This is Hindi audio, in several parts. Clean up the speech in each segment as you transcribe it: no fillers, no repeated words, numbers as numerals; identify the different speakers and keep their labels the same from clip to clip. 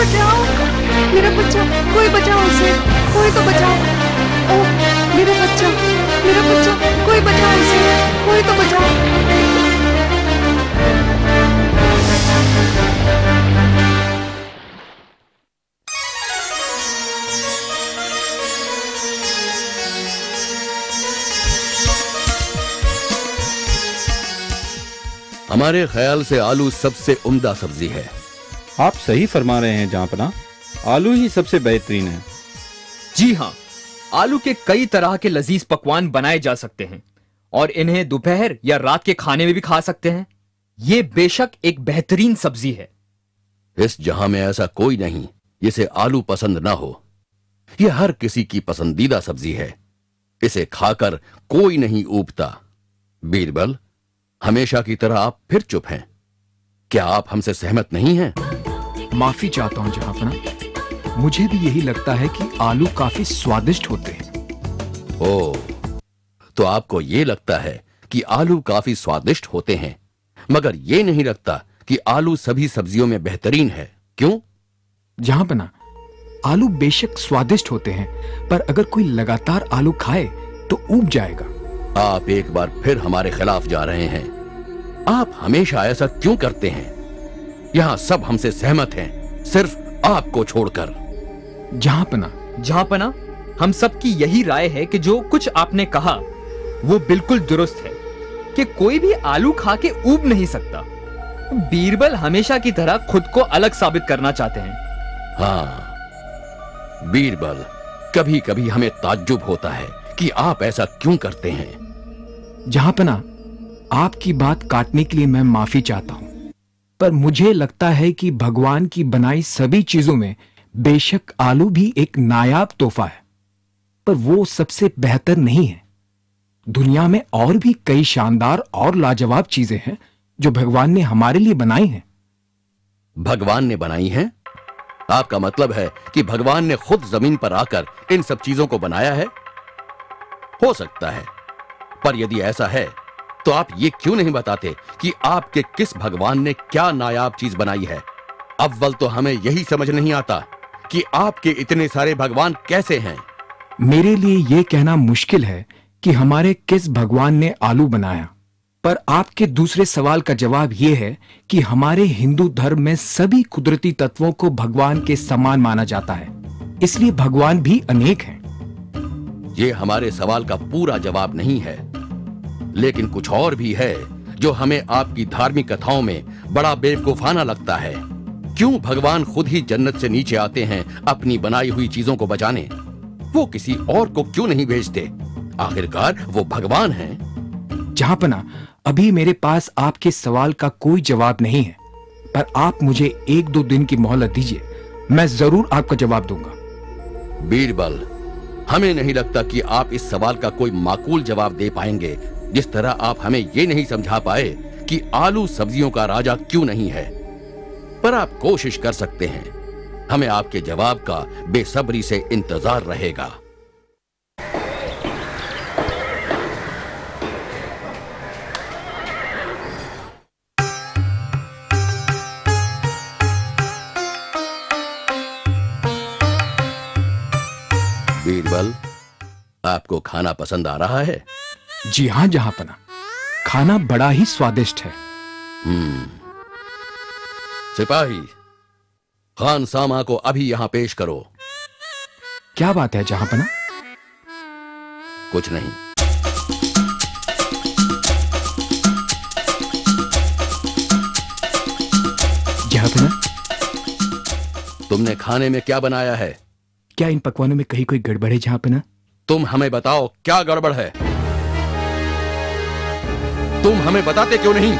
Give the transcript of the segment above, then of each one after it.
Speaker 1: बचाओ, मेरा बच्चा, कोई बचाओ उसे, कोई तो बचाओ। ओ मेरा बच्चा, मेरा बच्चा, कोई बचाओ उसे, कोई तो बचाओ।
Speaker 2: हमारे ख्याल से आलू सबसे उम्दा सब्जी है।
Speaker 3: आप सही फरमा रहे हैं जहाँपना, आलू ही सबसे बेहतरीन है।
Speaker 4: जी हाँ, आलू के कई तरह के लजीज पकवान बनाए जा सकते हैं और इन्हें दोपहर या रात के खाने में भी खा सकते हैं। ये बेशक एक बेहतरीन सब्जी है।
Speaker 2: इस जहां में ऐसा कोई नहीं जिसे आलू पसंद ना हो। यह हर किसी की पसंदीदा सब्जी है। इसे खाकर कोई नहीं ऊबता। बीरबल, हमेशा की तरह आप फिर चुप हैं। क्या आप हमसे सहमत नहीं हैं?
Speaker 5: माफी चाहता हूं जहांपना, मुझे भी यही लगता है कि आलू काफी स्वादिष्ट होते हैं।
Speaker 2: ओह, तो आपको यह लगता है कि आलू काफी स्वादिष्ट होते हैं, मगर यह नहीं लगता कि आलू सभी सब्जियों में बेहतरीन है। क्यों?
Speaker 5: जहांपना, आलू बेशक स्वादिष्ट होते हैं, पर अगर कोई लगातार आलू खाए तो ऊब जाएगा।
Speaker 2: आप एक बार फिर हमारे खिलाफ जा रहे हैं। आप हमेशा ऐसा क्यों करते हैं? यहां सब हमसे सहमत हैं, सिर्फ आपको छोड़कर।
Speaker 4: जहांपना, हम सबकी यही राय है कि जो कुछ आपने कहा वो बिल्कुल दुरुस्त है कि कोई भी आलू खा के ऊब नहीं सकता। बीरबल हमेशा की तरह खुद को अलग साबित करना चाहते हैं।
Speaker 2: हाँ बीरबल, कभी कभी हमें ताज्जुब होता है कि आप ऐसा क्यों करते हैं।
Speaker 5: जहांपना, आपकी बात काटने के लिए मैं माफी चाहता हूं, पर मुझे लगता है कि भगवान की बनाई सभी चीजों में बेशक आलू भी एक नायाब तोहफा है, पर वो सबसे बेहतर नहीं है। दुनिया में और भी कई शानदार और लाजवाब चीजें हैं जो भगवान ने हमारे लिए बनाई हैं।
Speaker 2: भगवान ने बनाई हैं? आपका मतलब है कि भगवान ने खुद जमीन पर आकर इन सब चीजों को बनाया है? हो सकता है, पर यदि ऐसा है तो आप ये क्यों नहीं बताते कि आपके किस भगवान ने क्या नायाब चीज बनाई है? अव्वल तो हमें यही समझ नहीं आता कि आपके इतने सारे भगवान कैसे हैं।
Speaker 5: मेरे लिए यह कहना मुश्किल है कि हमारे किस भगवान ने आलू बनाया, पर आपके दूसरे सवाल का जवाब यह है कि हमारे हिंदू धर्म में सभी कुदरती तत्वों को भगवान के समान माना जाता है, इसलिए भगवान भी अनेक हैं।
Speaker 2: यह हमारे सवाल का पूरा जवाब नहीं है, लेकिन कुछ और भी है जो हमें आपकी धार्मिक कथाओं में बड़ा बेवकूफाना लगता है। क्यों भगवान खुद ही जन्नत से नीचे आते हैं अपनी बनाई हुई चीजों को बचाने? वो किसी और को क्यों नहीं भेजते? आखिरकार वो भगवान हैं।
Speaker 5: जहांपना, अभी मेरे पास आपके सवाल का कोई जवाब नहीं है, पर आप मुझे 1-2 दिन की मोहलत दीजिए, मैं जरूर आपका जवाब दूंगा।
Speaker 2: बीरबल, हमें नहीं लगता कि आप इस सवाल का कोई माकूल जवाब दे पाएंगे, जिस तरह आप हमें यह नहीं समझा पाए कि आलू सब्जियों का राजा क्यों नहीं है। पर आप कोशिश कर सकते हैं। हमें आपके जवाब का बेसब्री से इंतजार रहेगा। बीरबल, आपको खाना पसंद आ रहा है?
Speaker 5: जी हां जहांपना, खाना बड़ा ही स्वादिष्ट है।
Speaker 2: सिपाही, खान सामा को अभी यहां पेश करो।
Speaker 5: क्या बात है जहांपना?
Speaker 2: कुछ नहीं।
Speaker 5: जहांपना,
Speaker 2: तुमने खाने में क्या बनाया है?
Speaker 5: क्या इन पकवानों में कहीं कोई गड़बड़ है जहांपना?
Speaker 2: तुम हमें बताओ, क्या गड़बड़ है? तुम हमें बताते क्यों नहीं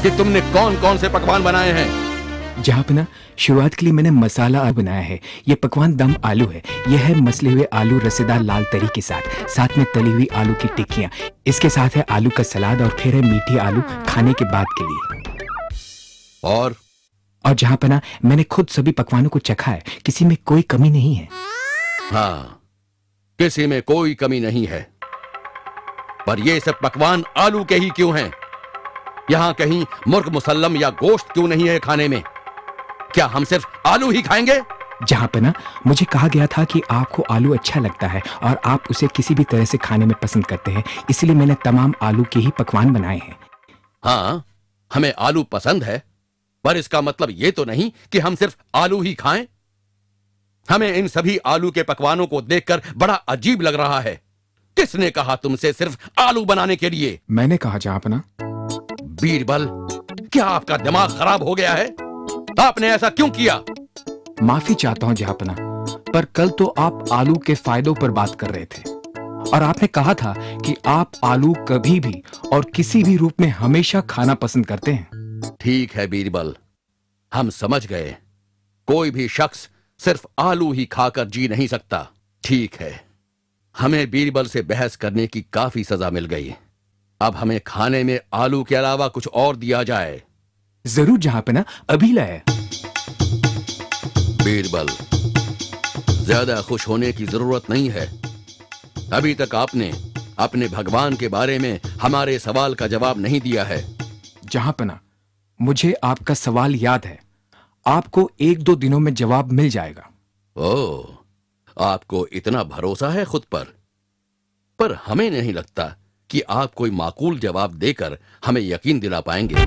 Speaker 2: कि तुमने कौन कौन से पकवान बनाए हैं?
Speaker 5: जहांपना, शुरुआत के लिए मैंने मसाला आलू बनाया है। यह पकवान दम आलू है। यह है मसले हुए आलू रसेदार लाल तरी के साथ में तली हुई आलू की टिक्कियां। इसके साथ है आलू का सलाद और फिर है मीठी आलू खाने के बाद के लिए।
Speaker 2: और
Speaker 5: जहांपना, मैंने खुद सभी पकवानों को चखा है, किसी में कोई कमी नहीं है।
Speaker 2: हाँ, किसी में कोई कमी नहीं है, पर ये सब पकवान आलू के ही क्यों हैं? यहां कहीं मुर्ग मुसल्लम या गोश्त क्यों नहीं है खाने में? क्या हम सिर्फ आलू ही खाएंगे?
Speaker 5: जहाँपना, मुझे कहा गया था कि आपको आलू अच्छा लगता है और आप उसे किसी भी तरह से खाने में पसंद करते हैं, इसलिए मैंने तमाम आलू के ही पकवान बनाए हैं।
Speaker 2: हाँ, हमें आलू पसंद है, पर इसका मतलब यह तो नहीं कि हम सिर्फ आलू ही खाएं। हमें इन सभी आलू के पकवानों को देखकर बड़ा अजीब लग रहा है। किसने कहा तुमसे सिर्फ आलू बनाने के लिए?
Speaker 5: मैंने कहा जहाँपना।
Speaker 2: बीरबल, क्या आपका दिमाग खराब हो गया है? आपने ऐसा क्यों किया?
Speaker 5: माफी चाहता हूं जहाँपना, पर कल तो आप आलू के फायदों पर बात कर रहे थे और आपने कहा था कि आप आलू कभी भी और किसी भी रूप में हमेशा खाना पसंद करते हैं।
Speaker 2: ठीक है बीरबल, हम समझ गए। कोई भी शख्स सिर्फ आलू ही खाकर जी नहीं सकता। ठीक है, हमें बीरबल से बहस करने की काफी सजा मिल गई। अब हमें खाने में आलू के अलावा कुछ और दिया जाए।
Speaker 5: जरूर जहाँपना, अभी लाए।
Speaker 2: बीरबल, ज्यादा खुश होने की जरूरत नहीं है। अभी तक आपने अपने भगवान के बारे में हमारे सवाल का जवाब नहीं दिया है।
Speaker 5: जहाँपना, मुझे आपका सवाल याद है। आपको 1-2 दिनों में जवाब मिल जाएगा।
Speaker 2: ओह, आपको इतना भरोसा है खुद पर हमें नहीं लगता कि आप कोई माकूल जवाब देकर हमें यकीन दिला पाएंगे।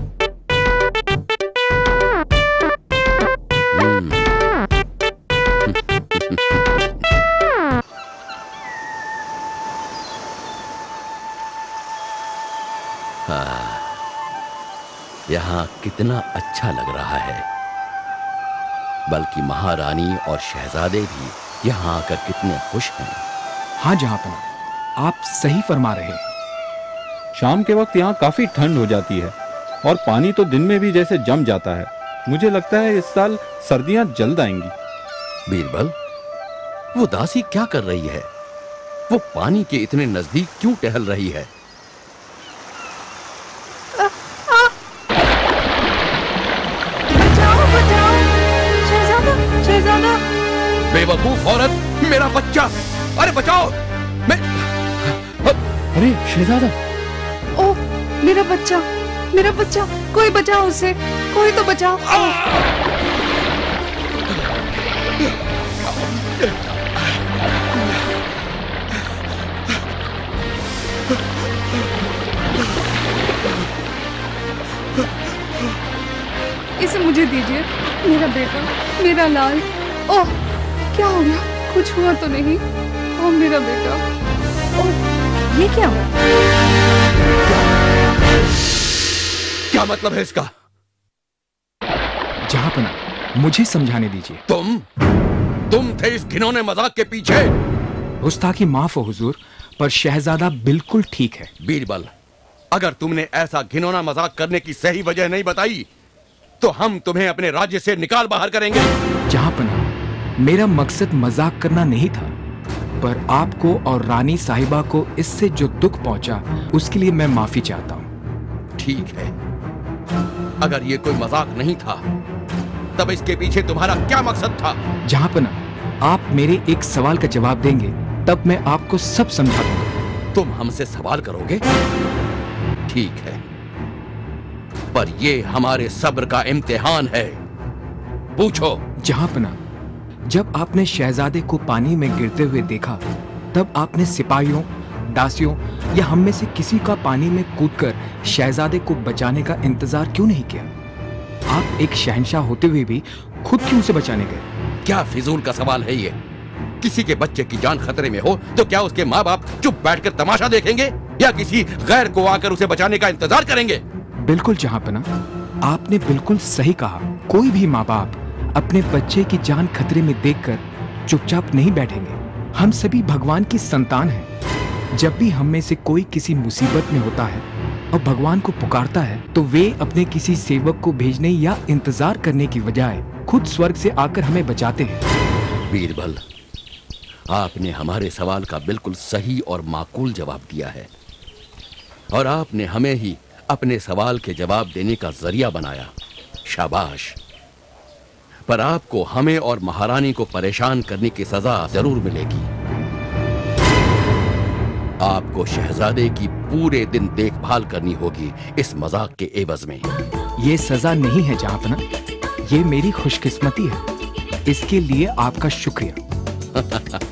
Speaker 2: यहाँ कितना अच्छा लग रहा है। बल्कि महारानी और शहजादे भी यहाँ आकर कितने खुश हैं।
Speaker 5: हाँ जहाँपना, आप सही फरमा रहे हैं।
Speaker 3: शाम के वक्त यहाँ काफी ठंड हो जाती है और पानी तो दिन में भी जैसे जम जाता है। मुझे लगता है इस साल सर्दियां जल्द आएंगी।
Speaker 2: बीरबल, वो दासी क्या कर रही है? वो पानी के इतने नजदीक क्यों टहल रही है?
Speaker 1: बचाओ बचाओ, शहजादा शहजादा।
Speaker 2: बेवकूफ औरत, मेरा बच्चा! अरे बचाओ!
Speaker 3: अरे शहजादा!
Speaker 1: ओह, मेरा बच्चा, मेरा बच्चा, कोई बचाओ उसे, कोई तो बचाओ। इसे मुझे दीजिए, मेरा बेटा, मेरा लाल। ओह, क्या हो गया? कुछ हुआ तो नहीं? ओह मेरा बेटा। ओह, ये क्या हुआ?
Speaker 2: क्या मतलब है इसका?
Speaker 5: जहाँपना, मुझे समझाने दीजिए।
Speaker 2: तुम थे इस घिनौने मजाक के पीछे।
Speaker 5: गुस्ताखी माफ हो हुजूर, पर शहजादा बिल्कुल ठीक है।
Speaker 2: बीरबल, अगर तुमने ऐसा घिनौना मजाक करने की सही वजह नहीं बताई तो हम तुम्हें अपने राज्य से निकाल बाहर करेंगे।
Speaker 5: जहाँपना, मेरा मकसद मजाक करना नहीं था, पर आपको और रानी साहिबा को इससे जो दुख पहुंचा उसके लिए मैं माफी चाहता हूं।
Speaker 2: ठीक है, अगर ये कोई मजाक नहीं था तब इसके पीछे तुम्हारा क्या मकसद था?
Speaker 5: जहाँपना, आप मेरे एक सवाल का जवाब देंगे तब मैं आपको सब समझा दूंगा।
Speaker 2: तुम हमसे सवाल करोगे? ठीक है, पर ये हमारे सब्र का इम्तिहान है। पूछो।
Speaker 5: जहाँपना, जब आपने शहजादे को पानी में गिरते हुए देखा तब आपने सिपाहियों, दासियों या हम में से किसी का पानी में कूदकर शहजादे को बचाने का इंतजार क्यों नहीं किया? आप एक शहंशाह होते हुए भी खुद क्यों उसे बचाने गए?
Speaker 2: क्या फिजूल का सवाल है ये? किसी के बच्चे की जान खतरे में हो तो क्या उसके माँ बाप चुप बैठकर तमाशा देखेंगे या किसी गैर को आकर उसे बचाने का इंतजार करेंगे?
Speaker 5: बिल्कुल जहाँपना, आपने बिल्कुल सही कहा। कोई भी माँ बाप अपने बच्चे की जान खतरे में देखकर चुपचाप नहीं बैठेंगे। हम सभी भगवान की संतान हैं। जब भी हम में से कोई किसी मुसीबत में होता है और भगवान को पुकारता है तो वे अपने किसी सेवक को भेजने या इंतजार करने की बजाय खुद स्वर्ग से आकर हमें बचाते हैं।
Speaker 2: बीरबल, आपने हमारे सवाल का बिल्कुल सही और माकूल जवाब दिया है और आपने हमें ही अपने सवाल के जवाब देने का जरिया बनाया। शाबाश। पर आपको हमें और महारानी को परेशान करने की सजा जरूर मिलेगी। आपको शहजादे की पूरे दिन देखभाल करनी होगी इस मजाक के एवज में।
Speaker 5: ये सजा नहीं है जहाँपना, ये मेरी खुशकिस्मती है। इसके लिए आपका शुक्रिया।